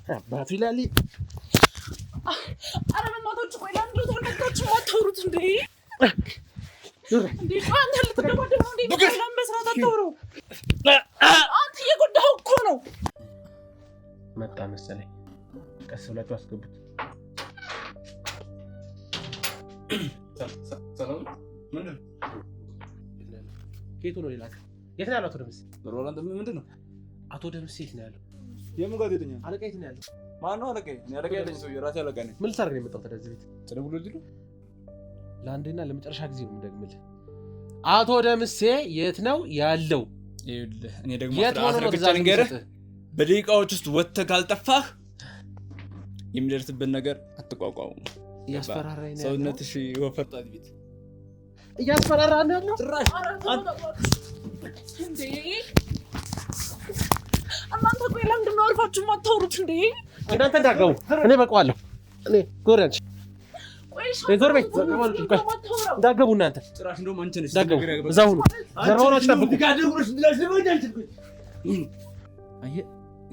አባቱ ይላል። ኧረ በእናታችሁ ቆይ ለአንድ ተነጋችሁ አታውሩት እንዴ? እንዴ አንተ ልትደባደብ ነው እንዴ? ሰላም በስርዓት አታውሩ። አንተ እየጎዳኸው እኮ ነው። መጣ መሰለኝ። ቀስ ብላችሁ አስገቡት። ሰላም ምንድን ነው? የቱ ነው ሌላ? የት ነው ያለው አቶ ደምሴ? ሮላንድ ምንድን ነው? አቶ ደምሴ የት ነው ያለው? የምን ጋዜጠኛ? አለቃ የት ነው ያለው? ማነው አለቃዬ? እኔ አለቃ ያለኝ ሰው የራሴ አለቃ ነኝ። ምን ልታደርግ ነው የመጣው ወደዚህ ቤት? ተደውሎልኝ ነው። ለአንዴና ለመጨረሻ ጊዜ ነው የምደግምልህ። አቶ ደምሴ የት ነው ያለው? ይኸውልህ እኔ ደግሞ አስረግጬ ልንገርህ፣ በደቂቃዎች ውስጥ ወጥተህ ካልጠፋህ የሚደርስብን ነገር አትቋቋሙ። እያስፈራራኝ ነው። ሰውነትሽ ወፈርጣት ቤት እያስፈራራኝ ነው ያለው። ጭራሽ እንዴ እናንተ ቆይ ለምንድን ነው አልፋችሁ የማታወሩት እንዴ? እናንተ እንዳገቡ እኔ በቃዋለሁ። እኔ ጎረንች ዞር በይ እንዳገቡ እናንተ ጭራሽ እንደውም አንቺ ነሽ እንዳገቡ እዛው ነው ዘራውናችሁ ጠብቁ።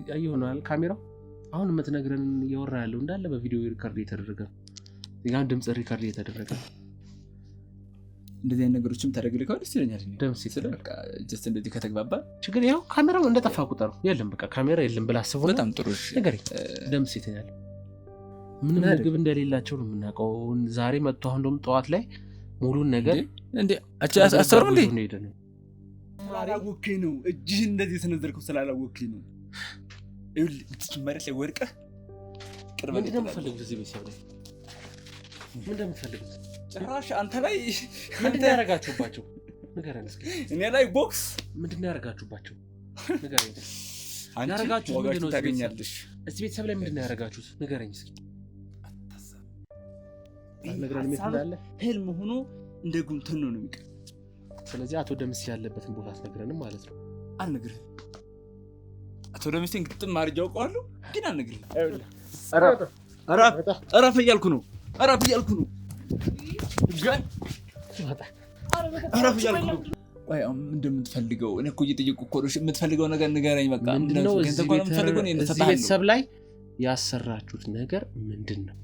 አየህ ሆኗል ካሜራው። አሁን የምትነግረን እያወራ ያለው እንዳለ በቪዲዮ ሪከርድ የተደረገ ይጋን ድምጽ ሪከርድ የተደረገ እንደዚህ አይነት ነገሮችም ታደርግልካው ደስ ይለኛል። ደምሴ በቃ ጀስት እንደዚህ ከተግባባ ችግር ያው ካሜራው እንደጠፋ ቁጥር የለም በቃ ካሜራ የለም ብላ አስቡ። በጣም ጥሩ እሺ። ነገር ደምሴ ተኛል። ምንም ምግብ እንደሌላቸው ነው የምናውቀው። ዛሬ መጥቶ አሁን ደግሞ ጠዋት ላይ ሙሉን ነገር እንዴ አሰሩ እንዴ ስላላወቅህ ነው እጅህን እንደዚህ የተነዘርከው ስላላወቅህ ነው። ይኸውልህ ብትመረጥ ላይ ወድቀህ ቅርብ ምንድን ነው የምትፈልጉት እዚህ ቤተሰብ ላይ? ምንድን ነው የምትፈልጉት? ጭራሽ አንተ ላይ ምንድን ነው ያደረጋችሁባቸው? ንገረን እስኪ። እኔ ላይ ቦክስ ምንድን ነው ያደረጋችሁባቸው? ንገረኝ። አንቺ ያደረጋችሁት ምንድን ነው? ታገኛለሽ። እዚህ ቤተሰብ ላይ ምንድን ነው ያደረጋችሁት? ንገረኝ እስኪ። ንገረን። ምን እንዳለ ህልም ሆኖ እንደ ጉንተን ነው የሚቀር። ስለዚህ አቶ ደምሴ ያለበትን ቦታ አትነግረንም ማለት ነው? አልነግርህም። አቶ ደምሴን ግጥም አድርጌ አውቀዋለሁ ግን አልነግርህም። እረፍ እያልኩ ነው። እረፍ እያልኩ ነው። እረፍ እያልኩ ነው። ቆይ እንደምትፈልገው እኔ እኮ እየጠየቁ እኮ ነው። የምትፈልገው ነገር ንገረኝ በቃ። ምንድነው እዚህ ቤተሰብ ላይ ያሰራችሁት ነገር ምንድን ነው?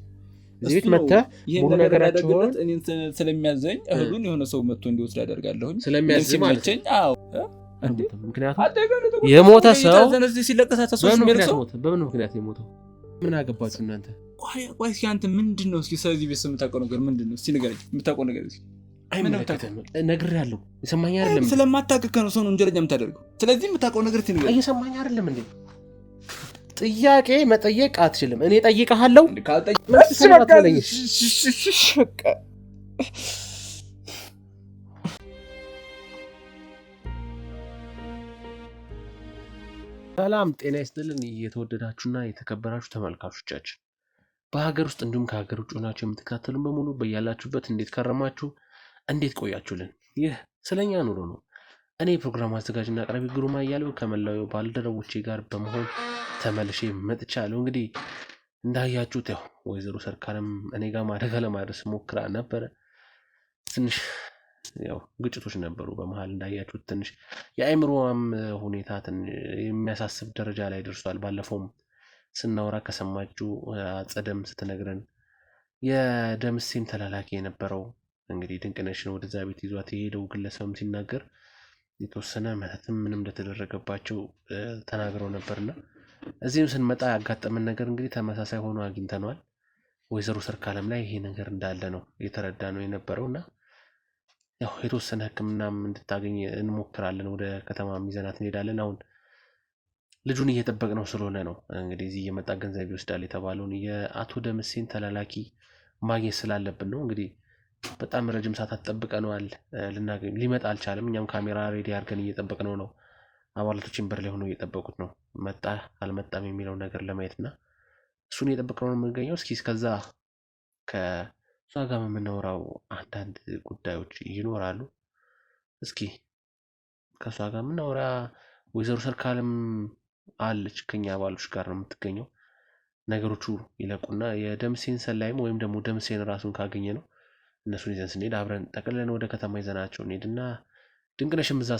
እዚህ ቤት መጥተህ ሙሉ ነገራችሁን እኔን ስለሚያዘኝ እህሉን የሆነ ሰው መጥቶ እንዲወስድ አደርጋለሁኝ። ስለሚያዘኝ ማለት አዎ። ምክንያቱም የሞተ ሰው በምን ምክንያት የሞተው? ምን አገባችሁ እናንተ? ቆይ እስኪ አንተ ምንድን ነው እስኪ ስለዚህ ቤተሰብ የምታውቀው ነገር ምንድን ነው? እስኪ ንገረኝ። የምታውቀው ነገር እስኪ ነግሬሃለሁ። የሰማኝ አይደለም? ስለማታውቅ ነው ሰውን ወንጀለኛ የምታደርገው። ስለዚህ የምታውቀው ነገር እስኪ ንገረኝ። እየሰማኝ አይደለም እንዴ? ጥያቄ መጠየቅ አትችልም። እኔ ጠይቀሃለሁ። ሰላም ጤና ይስጥልን። የተወደዳችሁና የተከበራችሁ ተመልካቾቻችን በሀገር ውስጥ እንዲሁም ከሀገር ውጭ ሆናችሁ የምትከታተሉን በሙሉ በያላችሁበት እንዴት ከረማችሁ? እንዴት ቆያችሁልን? ይህ ስለኛ ኑሮ ነው። እኔ ፕሮግራም አዘጋጅና አቅራቢ ግሩማ እያለሁ ከመላው ባልደረቦቼ ጋር በመሆን ተመልሼ መጥቻለሁ። እንግዲህ እንዳያችሁት ያው ወይዘሮ ሰርካለም እኔ ጋር አደጋ ለማድረስ ሞክራ ነበረ። ትንሽ ያው ግጭቶች ነበሩ በመሃል እንዳያችሁት። ትንሽ የአእምሮዋም ሁኔታ የሚያሳስብ ደረጃ ላይ ደርሷል። ባለፈውም ስናወራ ከሰማችሁ አጸደም ስትነግረን የደምሴም ተላላኪ የነበረው እንግዲህ ድንቅነሽን ወደዛ ቤት ይዟት የሄደው ግለሰብም ሲናገር የተወሰነ መተትም ምንም እንደተደረገባቸው ተናግረው ነበርና እዚህም ስንመጣ ያጋጠመን ነገር እንግዲህ ተመሳሳይ ሆኖ አግኝተነዋል። ወይዘሮ ሰርካለም ላይ ይሄ ነገር እንዳለ ነው የተረዳ ነው የነበረውና ያው የተወሰነ ሕክምናም እንድታገኝ እንሞክራለን። ወደ ከተማ ይዘናት እንሄዳለን። አሁን ልጁን እየጠበቅነው ስለሆነ ነው እንግዲህ እዚህ እየመጣ ገንዘብ ይወስዳል የተባለውን የአቶ ደምሴን ተላላኪ ማግኘት ስላለብን ነው። እንግዲህ በጣም ረጅም ሰዓታት ጠብቀነዋል፣ ልናገኝ ሊመጣ አልቻለም። እኛም ካሜራ ሬዲ አድርገን እየጠበቅነው ነው። አባላቶችን በር ላይ ሆነው እየጠበቁት ነው መጣ አልመጣም የሚለው ነገር ለማየትና እሱን እየጠበቅነው ነው የምንገኘው። እስኪ እስከዛ ከእሷ ጋር የምናወራው አንዳንድ ጉዳዮች ይኖራሉ። እስኪ ከእሷ ጋር የምናወራ ወይዘሮ ሰርካለም አለች ከኛ አባሎች ጋር ነው የምትገኘው። ነገሮቹ ይለቁና የደምሴን ሰላይም ወይም ደግሞ ደምሴን ራሱን ካገኘ ነው እነሱን ይዘን ስንሄድ አብረን ጠቅልለን ወደ ከተማ ይዘናቸው እንሄድና ድንቅነሽም እዛ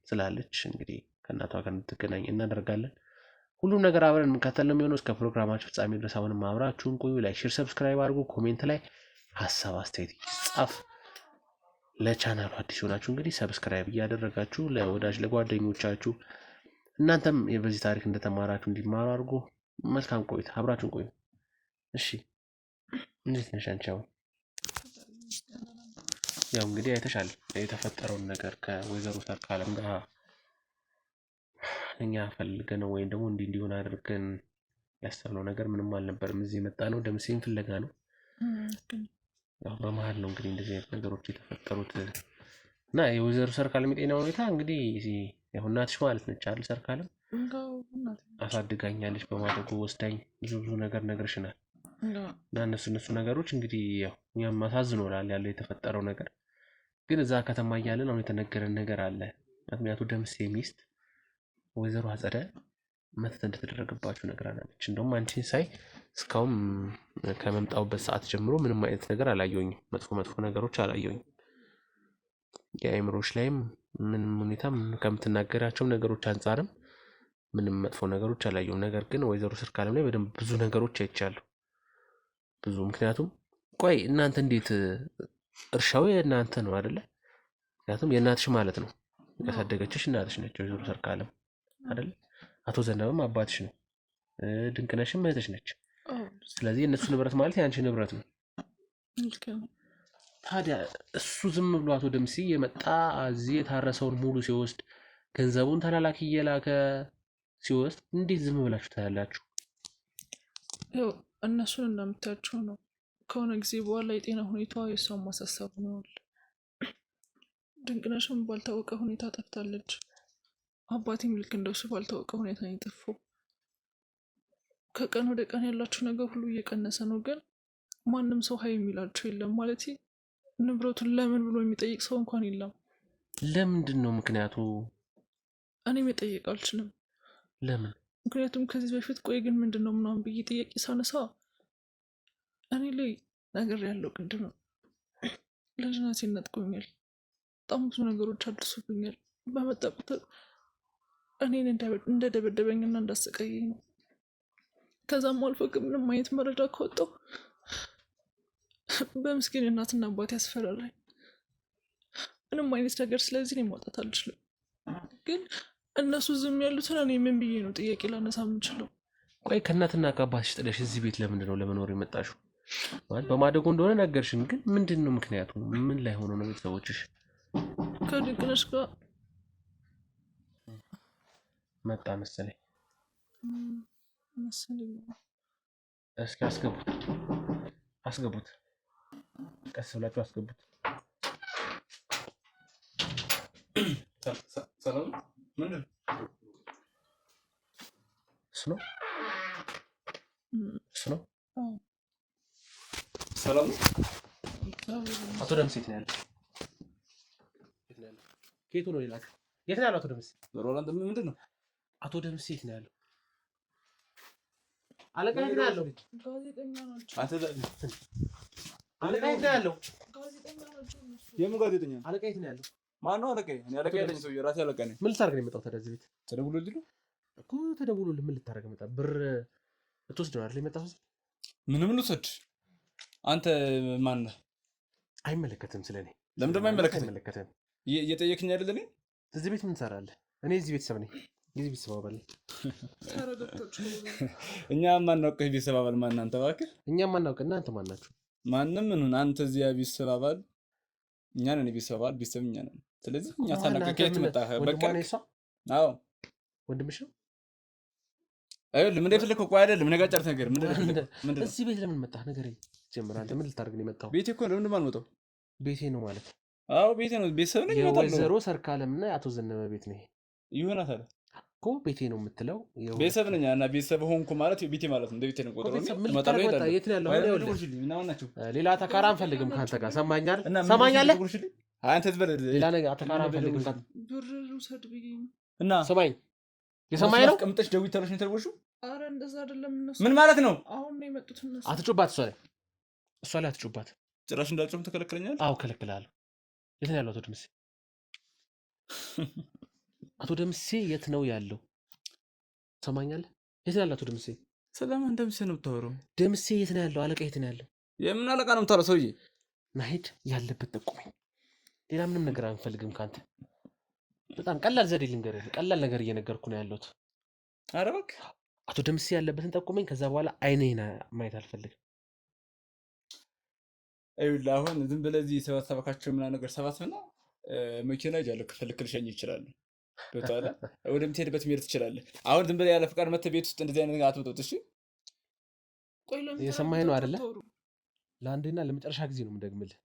ስላለች እንግዲህ ከእናቷ ጋር እንድትገናኝ እናደርጋለን። ሁሉም ነገር አብረን እንከተል ነው የሚሆነው። እስከ ፕሮግራማችሁ ፍጻሜ ድረስ አሁንም አብራችሁን ቆዩ። ላይክ፣ ሼር፣ ሰብስክራይብ አድርጉ። ኮሜንት ላይ ሀሳብ አስተያየት ይጻፍ። ለቻናሉ አዲስ ሆናችሁ እንግዲህ ሰብስክራይብ እያደረጋችሁ ለወዳጅ ለጓደኞቻችሁ እናንተም በዚህ ታሪክ እንደተማራችሁ እንዲማሩ አድርጉ። መልካም ቆይታ፣ አብራችሁን ቆዩ። እሺ እንዴት ነሽ አንቺ? አሁን ያው እንግዲህ አይተሻል የተፈጠረውን ነገር ከወይዘሮ ሰርካለም ጋር እኛ ፈልገነው ወይም ደግሞ እንዲሆን አድርገን ያሰብነው ነገር ምንም አልነበርም። እዚህ የመጣ ነው ደምሴን ፍለጋ ነው። ያው በመሀል ነው እንግዲህ እንደዚህ አይነት ነገሮች የተፈጠሩት እና የወይዘሮ ሰርካለም የጤና ሁኔታ እንግዲህ ያው እናትሽ ማለት ነች አይደል? ሰርካለም አሳድጋኛለች፣ በማደጎ ወስዳኝ ብዙ ነገር ነግርሽናል። እና እነሱ ነገሮች እንግዲህ ያው እኛም አሳዝኖናል ያለው የተፈጠረው ነገር። ግን እዛ ከተማ እያለን አሁን የተነገረን ነገር አለ። ምክንያቱም ደምሴ ሚስት ወይዘሮ አጸደ መተት እንደተደረገባችሁ ነግራናለች። እንደውም አንቺን ሳይ እስካሁን ከመምጣውበት ሰዓት ጀምሮ ምንም አይነት ነገር አላየሁኝም። መጥፎ ነገሮች አላየሁኝም። የአእምሮሽ ላይም ምንም ሁኔታ ከምትናገራቸው ነገሮች አንጻርም ምንም መጥፎ ነገሮች አላየሁም። ነገር ግን ወይዘሮ ሰርካለም ላይ በደንብ ብዙ ነገሮች አይቻለሁ። ብዙ ምክንያቱም ቆይ እናንተ እንዴት እርሻው የእናንተ ነው አይደለ? ምክንያቱም የእናትሽ ማለት ነው ያሳደገችሽ እናትሽ ነች ወይዘሮ ሰርካለም አይደለ? አቶ ዘነበም አባትሽ ነው፣ ድንቅነሽም እህትሽ ነች። ስለዚህ እነሱ ንብረት ማለት የአንቺ ንብረት ነው። ታዲያ እሱ ዝም ብሎ አቶ ደምሴ የመጣ እዚህ የታረሰውን ሙሉ ሲወስድ ገንዘቡን ተላላኪ እየላከ ሲወስድ እንዴት ዝም ብላችሁ ታያላችሁ? ያው እነሱን እንደምታያቸው ነው። ከሆነ ጊዜ በኋላ የጤና ሁኔታዋ የእሷን ማሳሰብ ነዋል። ድንቅነሽም ባልታወቀ ሁኔታ ጠፍታለች። አባቴም ልክ እንደሱ ባልታወቀ ሁኔታ ነው የጠፋው። ከቀን ወደ ቀን ያላቸው ነገር ሁሉ እየቀነሰ ነው። ግን ማንም ሰው ሀይ የሚላቸው የለም። ማለት ንብረቱን ለምን ብሎ የሚጠይቅ ሰው እንኳን የለም። ለምንድን ነው ምክንያቱ? እኔም መጠየቅ አልችልም። ለምን? ምክንያቱም ከዚህ በፊት ቆይ ግን ምንድን ነው ምናምን ብዬ ጥያቄ ሳነሳ እኔ ላይ ነገር ያለው ቅድም ነው ልጅነቴ ነጥቆኛል። በጣም ብዙ ነገሮች አድርሶብኛል። በመጣ ቁጥር እኔን እንደደበደበኝና እንዳሰቃየኝ ነው። ከዛም አልፎ ግን ምንም አይነት መረጃ ከወጣው በምስኪን እናትና አባት ያስፈራራኝ። ምንም አይነት ነገር ስለዚህ እኔ ማውጣት አልችልም። ግን እነሱ ዝም ያሉትን እኔ ምን ብዬ ነው ጥያቄ ላነሳ የምችለው? ቆይ ከእናትና ከአባትሽ ጥለሽ እዚህ ቤት ለምንድን ነው ለመኖር የመጣሽው? ማለት በማደጎ እንደሆነ ነገርሽን፣ ግን ምንድን ነው ምክንያቱ? ምን ላይ ሆኖ ነው ቤተሰቦችሽ? ከድንቅነሽ ጋር መጣ መሰለኝ። እስኪ አስገቡት፣ ቀስ ብላችሁ አስገቡት። ሰላም ምንድን ነው? እሱ ነው ሰላም ነው። አቶ ደምሴ የት ነው ያለው? ከየቱ ነው ይላል? የት ነው ያለው አቶ ደምሴ? ሮላንድ ምንድን ነው? አቶ ደምሴ የት ነው ያለው? አለቃ የት ነው ያለው? ጋዜጠኛ ናቸው። አለቃ የት ነው ያለው? ጋዜጠኛ ናቸው። የምን ጋዜጠኛ? አለቃ የት ነው ያለው? ማነው አለቃ? እኔ አለቃ ያለኝ ሰው የራሴ አለቃ ነኝ። ምን ልታደርግ ነው የመጣው ታዲያ እዚህ ቤት? ተደውሎልኝ ነው እኮ። ተደውሎልህ ምን ልታደርግ መጣ? ብር ልትወስድ ነው አይደል የመጣው? ምንም ልውሰድ? አንተ ማን ነህ? አይመለከትም ስለኔ። ለምን ደግሞ አይመለከትም? አይመለከትም። እየጠየቅኝ አይደል? እኔ እዚህ ቤት ምን ትሰራለህ? እኔ እዚህ ቤተሰብ ነኝ። የዚህ ቤተሰብ አባል ነኝ። እኛ ማናውቅህ ቤተሰብ አባል ማን? አንተ እባክህ። እኛ ማናውቅ እናንተ ማን ናችሁ? ማንም ምን አንተ እዚያ ቤተሰብ አባል እኛ ነን። ቤተሰብ አባል ቤተሰብ እኛ ነን። ስለዚህ እኛ ታናቀቀ የት መጣህ? በቃ አዎ ወንድምሽ ነው። አይደል? ምን የፈለከው? ቆይ አይደለም ነገ ጨርስ ነገር ምንድነው? እዚህ ቤት ለምን መጣህ? ንገረኝ። ጀምር። አንተ ምን ልታደርግ ነው የመጣው? ቤቴ እኮ ለምን ማልመጣው? ቤቴ ነው ማለት? አዎ ቤቴ ነው። ቤተሰብ ነኝ። የወይዘሮ ሰርካለምና የአቶ ዘነበ ቤት ነው። ይሆናል አይደል እኮ ቤቴ ነው የምትለው። ቤተሰብ ነኝ እና ቤተሰብ ሆንኩ ማለት ቤቴ ማለት ነው። እንደ ቤቴ ነው ቆጥሮ ነው። የት ነው ያለው? ሌላ ተካራ አንፈልግም ካንተ ጋር። ሰማኛል? ሰማኛለህ? አንተ ዝበር ሌላ ነገር አተካራ አንፈልግም ካንተ። ብር ውሰድ ብዬሽ ነው። እና ሰማኝ። የሰማኝ ነው። ቀምጠሽ ደውይ ተረሽ ነው የተወሽው። አረ እንደዛ አይደለም። እነሱ ምን ማለት ነው? አሁን ነው የመጡት እነሱ። አትጩባት። እሷ ላይ አትጩባት። ጭራሽ እንዳልጮም ተከለክለኛል። አዎ ከለክላለሁ። የት ነው ያለው አቶ ደምሴ? አቶ ደምሴ የት ነው ያለው? ሰማኛለህ? የት ነው ያለው አቶ ደምሴ? ስለማን ደምሴ ነው የምታወራው? ደምሴ የት ነው ያለው? አለቃ የት ነው ያለው? የምን አለቃ ነው የምታወራው ሰውዬ? ናሂድ ያለበት ጠቁመኝ። ሌላ ምንም ነገር አንፈልግም ካንተ። በጣም ቀላል ዘዴ ልንገርህ፣ ቀላል ነገር እየነገርኩ ነው ያለሁት። ኧረ እባክህ አቶ ደምሴ ያለበትን ጠቁመኝ። ከዛ በኋላ አይኔን ማየት አልፈልግም። ይኸውልህ አሁን ዝም ብለህ እዚህ ሰባሰባካቸው ምናምን ነገር ሰባስብና መኪና ይዣለሁ ከፈለክ ልሸኝ ይችላል። በተዋለ ወደምትሄድበት መሄድ ትችላለህ። አሁን ዝም ብለህ ያለ ፍቃድ መተህ ቤት ውስጥ እንደዚህ አይነት ነገር አትመጣው። እሺ የሰማኸኝ ነው አይደለ? ለአንድና ለመጨረሻ ጊዜ ነው የምደግምልህ።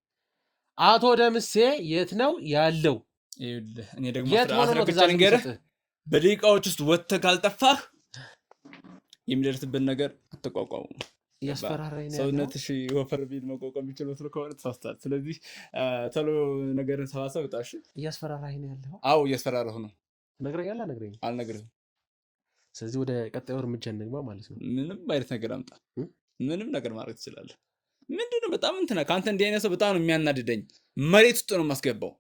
አቶ ደምሴ የት ነው ያለው? ይኸውልህ እኔ ደግሞ የት ሆኖ ነው ትእዛዝ ልንገርህ፣ በደቂቃዎች ውስጥ ወጥተህ ካልጠፋህ የሚደርስብን ነገር አትቋቋሙ። እያስፈራራኝ ነው። ሰውነትሽ ወፈር ቢል መቋቋም የሚችል መስሎ ከሆነ ተሳስተሃል። ስለዚህ ቶሎ ነገርን ሰባሰብ። እሺ እያስፈራራኝ ነው ያለው? አዎ እያስፈራራሁ ነው። ትነግረኛለህ? አልነግረኝም? አልነግርህም። ስለዚህ ወደ ቀጣዩ እርምጃ እንግባ ማለት ነው። ምንም አይነት ነገር አምጣ፣ ምንም ነገር ማድረግ ትችላለህ። ምንድነው በጣም እንትና ከአንተ እንዲህ አይነት ሰው በጣም ነው የሚያናድደኝ። መሬት ውስጥ ነው የማስገባው።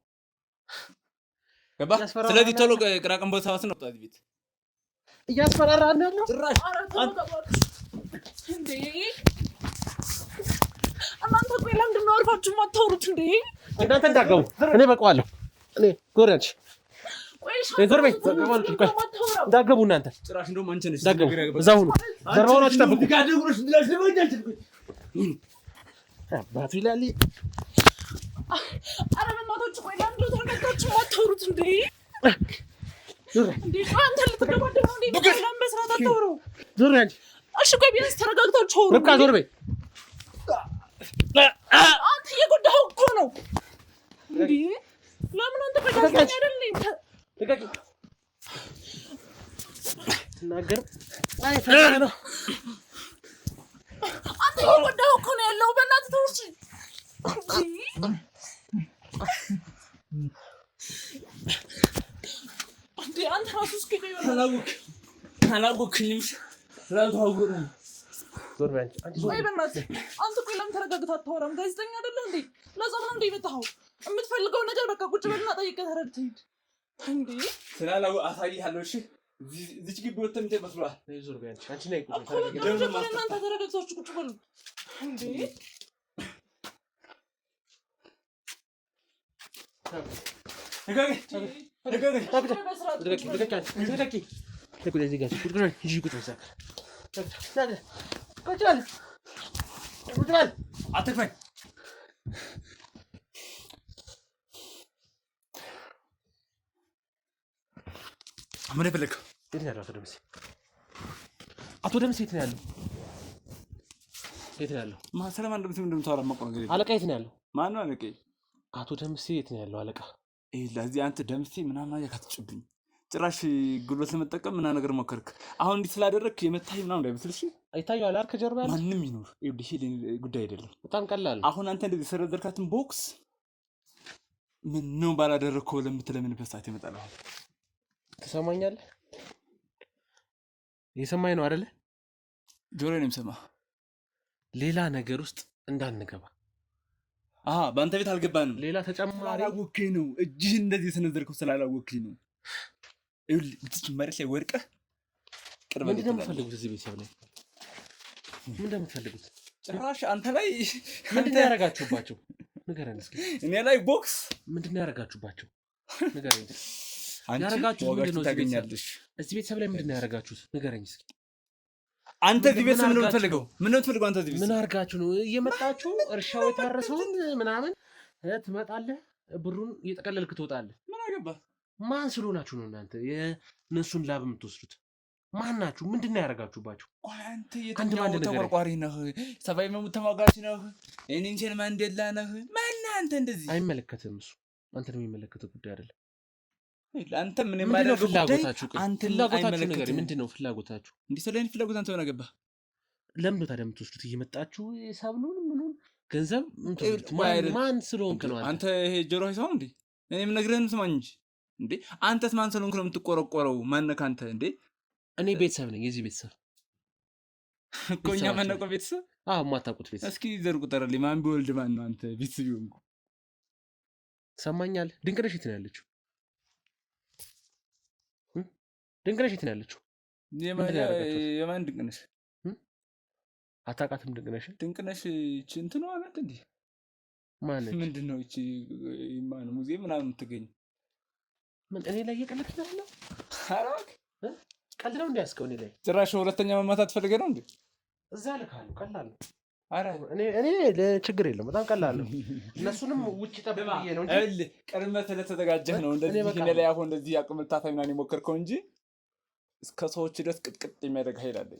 ገባህ? ስለዚህ ቶሎ ቅራቅንቦ ሰባስብ ነው እዚህ ቤት። እያስፈራራህ ነው ያለው ጭራሽ እንዴ! እናንተ ቆይ ለምንድን ነው አርፋችሁ የማታወሩት እንዴ? እናንተ እንዳትገቡ፣ እኔ በቀዋለሁ። እኔ ጎረች ጎርቤ እንዳትገቡ እናንተ ጭራሽ እንደውም አንቺ ነሽ እንዳትገቡ። እዛው ሁኑ፣ ጀርባ ሆናችሁ ጠብቁ። አባቱ ይላል። ኧረ በእናታችሁ ቆይ ለምንድን ነው ተረጋግታችሁ የማታወሩት እንዴ? እንዴ አንተ ልትደባደብ ነው እንዴ? ለምን መስራት አታወሩ? ዞር ያንቺ። እሺ ቆይ ቢያንስ ተረጋግታችሁ አውሩ። ርብቃ ዞር በይ። አንተ እየጎዳኸው እኮ ነው እንዴ? ለምን አንተ በጋዜጠኛ አይደል? ልቀቂ። ትናገር አይፈታ ነው። አንተ እየጎዳኸው እኮ ነው ያለው። በእናትህ ተው እሺ። እንዴ አንተ ራሱ እስኪ አላወቅኝም። ዞር በይ አንቺ። ቆይ በእናትህ አንተ ቆይ ለምን ተረጋግተህ አታወራም? ጋዜጠኛ አይደለህ እንዴ? ለዛም ነው እንዴ የመጣኸው? የምትፈልገው ነገር በቃ ቁጭ በልና ጠይቀህ ተረድተህ ሂድ። እንዴ ስላላወቅህ አሳይሃለሁ። እሺ እዚች ግቢ ወጥተህ የምትሄድ መስሎሃል? ዞር በይ አንቺ። አንቺ ነይ ቁጭ በል። እናንተ ተረጋግታችሁ ቁጭ በሉ እንዴ። አትክፈኝ። ምን የፈለግኸው? የት ነው ያለው አቶ ደምሴ? አቶ ደምሴ የት ነው ያለው? የት ነው ያለው? ስለማን ደምሴ እንደምታወራ የማውቀው ነገር የለም። አለቃ የት ነው ያለው? ማነው አለቃዬ? አቶ ደምሴ የት ነው ያለው? አለቃ ለዚህ አንተ ደምሴ ምናምን አያ ካትጭብኝ ጭራሽ ጉልበት ለመጠቀም ምናምን ነገር ሞከርክ። አሁን እንዲህ ስላደረግክ የመታኝ ምናምን እንዳይመስልሽ። አይታየዋል አይደል? ከጀርባ ያለው ማንም ይኖር ይሄ ጉዳይ አይደለም። በጣም ቀላል። አሁን አንተ እንደዚህ የሰረዘርካትን ቦክስ ምን ነው ባላደረግከው ለምትለምንበት ሰዓት ይመጣል። አሁን ትሰማኛለህ? የሰማኝ ነው አይደለ? ጆሮዬን የምሰማ ሌላ ነገር ውስጥ እንዳንገባ። በአንተ ቤት አልገባንም። ሌላ ተጨማሪ ስላላወቅኝ ነው እጅህን እንደዚህ የሰነዘርከው፣ ስላላወቅኝ ነው። ይኸውልህ መሬት ላይ ወድቀህ ምንድን ነው የምትፈልጉት? እዚህ ቤተሰብ ላይ ምንድን ነው የምትፈልጉት? ጭራሽ አንተ ላይ ምንድን ነው ያደረጋችሁባቸው? ንገረን እስኪ። እኔ ላይ ቦክስ ምንድን ነው ያደረጋችሁባቸው? ንገረኝ። ያደረጋችሁት ምንድን ነው? ታገኛለሽ። እዚህ ቤተሰብ ላይ ምንድን ነው ያደረጋችሁት? ንገረኝ እስኪ። አንተ እዚህ ቤተሰብ ምንድን ነው የምትፈልገው? ምንድን ነው የምትፈልገው? አንተ እዚህ ቤተሰብ ምን አድርጋችሁ ነው እየመጣችሁ እርሻው የታረሰውን ምናምን ትመጣለህ፣ ብሩን እየጠቀለልክ ትወጣለህ? ምን አገባህ? ማን ስለሆናችሁ ነው እናንተ የእነሱን ላብ የምትወስዱት? ማን ናችሁ? ምንድን ነው ያደረጋችሁባቸው? አንተ የትኛው ተቆርቋሪ ነህ? ሰብአዊ መብት ተሟጋች ነህ? ኔልሰን ማንዴላ ነህ? ማነህ አንተ? እንደዚህ አይመለከትም። እሱ አንተን የሚመለከተው ጉዳይ አይደለም። አንተ ምን የማደርገው ፍላጎታችሁ? አንተ ፍላጎታችሁ ነገር ምንድን ነው? ፍላጎታችሁ እንዲህ ስለኔ ፍላጎት አንተ ምን አገባህ? ለምን ታዲያ የምትወስዱት? እየመጣችሁ ሰብሉን ምኑን ገንዘብ ማን ስለሆንክ ነው? አንተ ይሄ ጆሮ አይሰማም እንዴ? እኔ የምነግርህን ስማኝ እንጂ እንዴ። አንተስ ማን ስለሆንክ ነው የምትቆረቆረው? ማነህ አንተ እንዴ? እኔ ቤተሰብ ነኝ። የዚህ ቤተሰብ እኮ እኛ ማነው ቤተሰብ? የማታውቁት ቤተሰብ። እስኪ ዘር ቁጠርልኝ። ማን ቢወልድ ማን ነው አንተ ቤተሰብ ይሆንኩ? ሰማኛል። ድንቅነሽ የት ነው ያለችው? ድንቅነሽ የት ነው ያለችው? የማን ድንቅነሽ? አታውቃትም? ድንቅነሽን? ድንቅነሽ ይህች እንትኗ ናት እንዴ? ማነች? ምንድን ነው ይህች ሙዚየም ምናምን የምትገኝ? እኔ ላይ እየቀለድክ ነው ያለው? ኧረ እባክህ ቀልድ ነው እንዲ ያስከው እኔ ላይ ጭራሽ ሁለተኛ መማታት ፈልገህ ነው እንዴ? እዛ ልካለሁ። ቀላል ነው። ኧረ እኔ ችግር የለም፣ በጣም ቀላል ነው። እነሱንም ውጭ ጠብዬ ነው እንጂ ቀድመህ ስለተዘጋጀህ ነው እንደዚህ እኔ ላይ አሁን እንደዚህ አቅም ልታሳይ ምናምን የሞከርከው እንጂ እስከ ሰዎች ድረስ ቅጥቅጥ የሚያደርግ ኃይል አለ።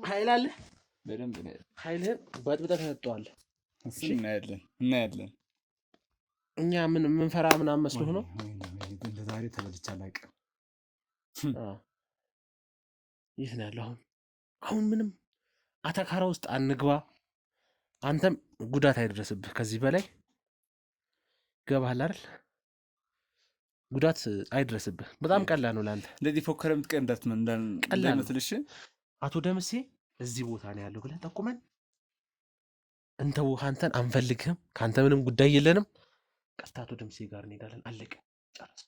ኃይል አለ። በደንብ ኃይልህን በጥብጠህ ተሰጠዋለህ። እሱን እናያለን። እኛ ምን ምንፈራ ምናምን መስሎህ ነው? እንደ ዛሬ ተበልቼ አላውቅም። የት ነው ያለው? አሁን ምንም አተካራ ውስጥ አንግባ። አንተም ጉዳት አይደረስብህ ከዚህ በላይ ገባሃል አይደል? ጉዳት አይድረስብህ። በጣም ቀላል ነው ለአንተ። እንደዚህ ፎከረ የምትቀር እንዳይመስልሽ። አቶ ደምሴ እዚህ ቦታ ነው ያለው ብለህ ጠቁመን እንተው። አንተን አንፈልግህም፣ ከአንተ ምንም ጉዳይ የለንም። ቀጥታ አቶ ደምሴ ጋር እንሄዳለን። አለቀ፣ ጨረስ።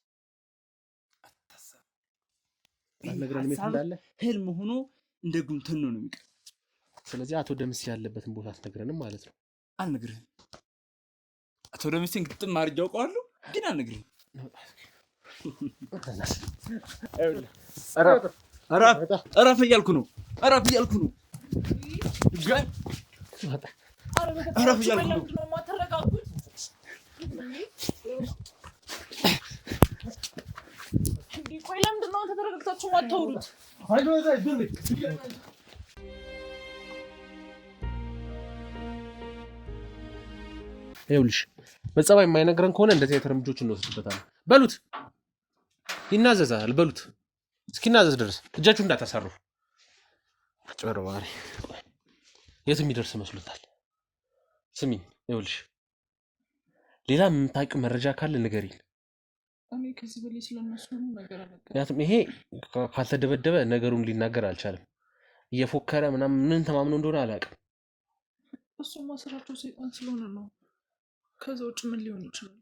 አትነግረንም የት እንዳለ። ህልም ሆኖ እንደ ጉምተን ነው የሚቀር። ስለዚህ አቶ ደምሴ ያለበትን ቦታ አትነግረንም ማለት ነው? አልነግርህም። አቶ ደምሴን ግጥም አድርጌ አውቀዋለሁ፣ ግን አልነግርህም። እረፍ እያልኩ ነው። እረፍ እያልኩ ነው። ቆይ ለምንድን ነው ተረጋግታችሁ የማታወሩት? ይኸውልሽ በጸባይ የማይነግረን ከሆነ እንደዚህ አይነት እርምጃዎች እንወስድበታለን። በሉት ይናዘዛል። በሉት እስኪናዘዝ ድረስ እጃችሁ እንዳታሳርፉ። አጭበርባሪ የት የሚደርስ መስሎታል? ስሚኝ፣ ይኸውልሽ ሌላ የምታውቂው መረጃ ካለ ንገሪኝ። እኔ ከዚህ በላይ ስለነሱ ነገር አለቀ። ምክንያቱም ይሄ ካልተደበደበ ነገሩን ሊናገር አልቻለም። እየፎከረ ምናምን ምን ተማምኖ እንደሆነ አላውቅም። እሱ ማሰራቸው ሰይጣን ስለሆነ ነው። ከዛ ውጭ ምን ሊሆን ይችላል?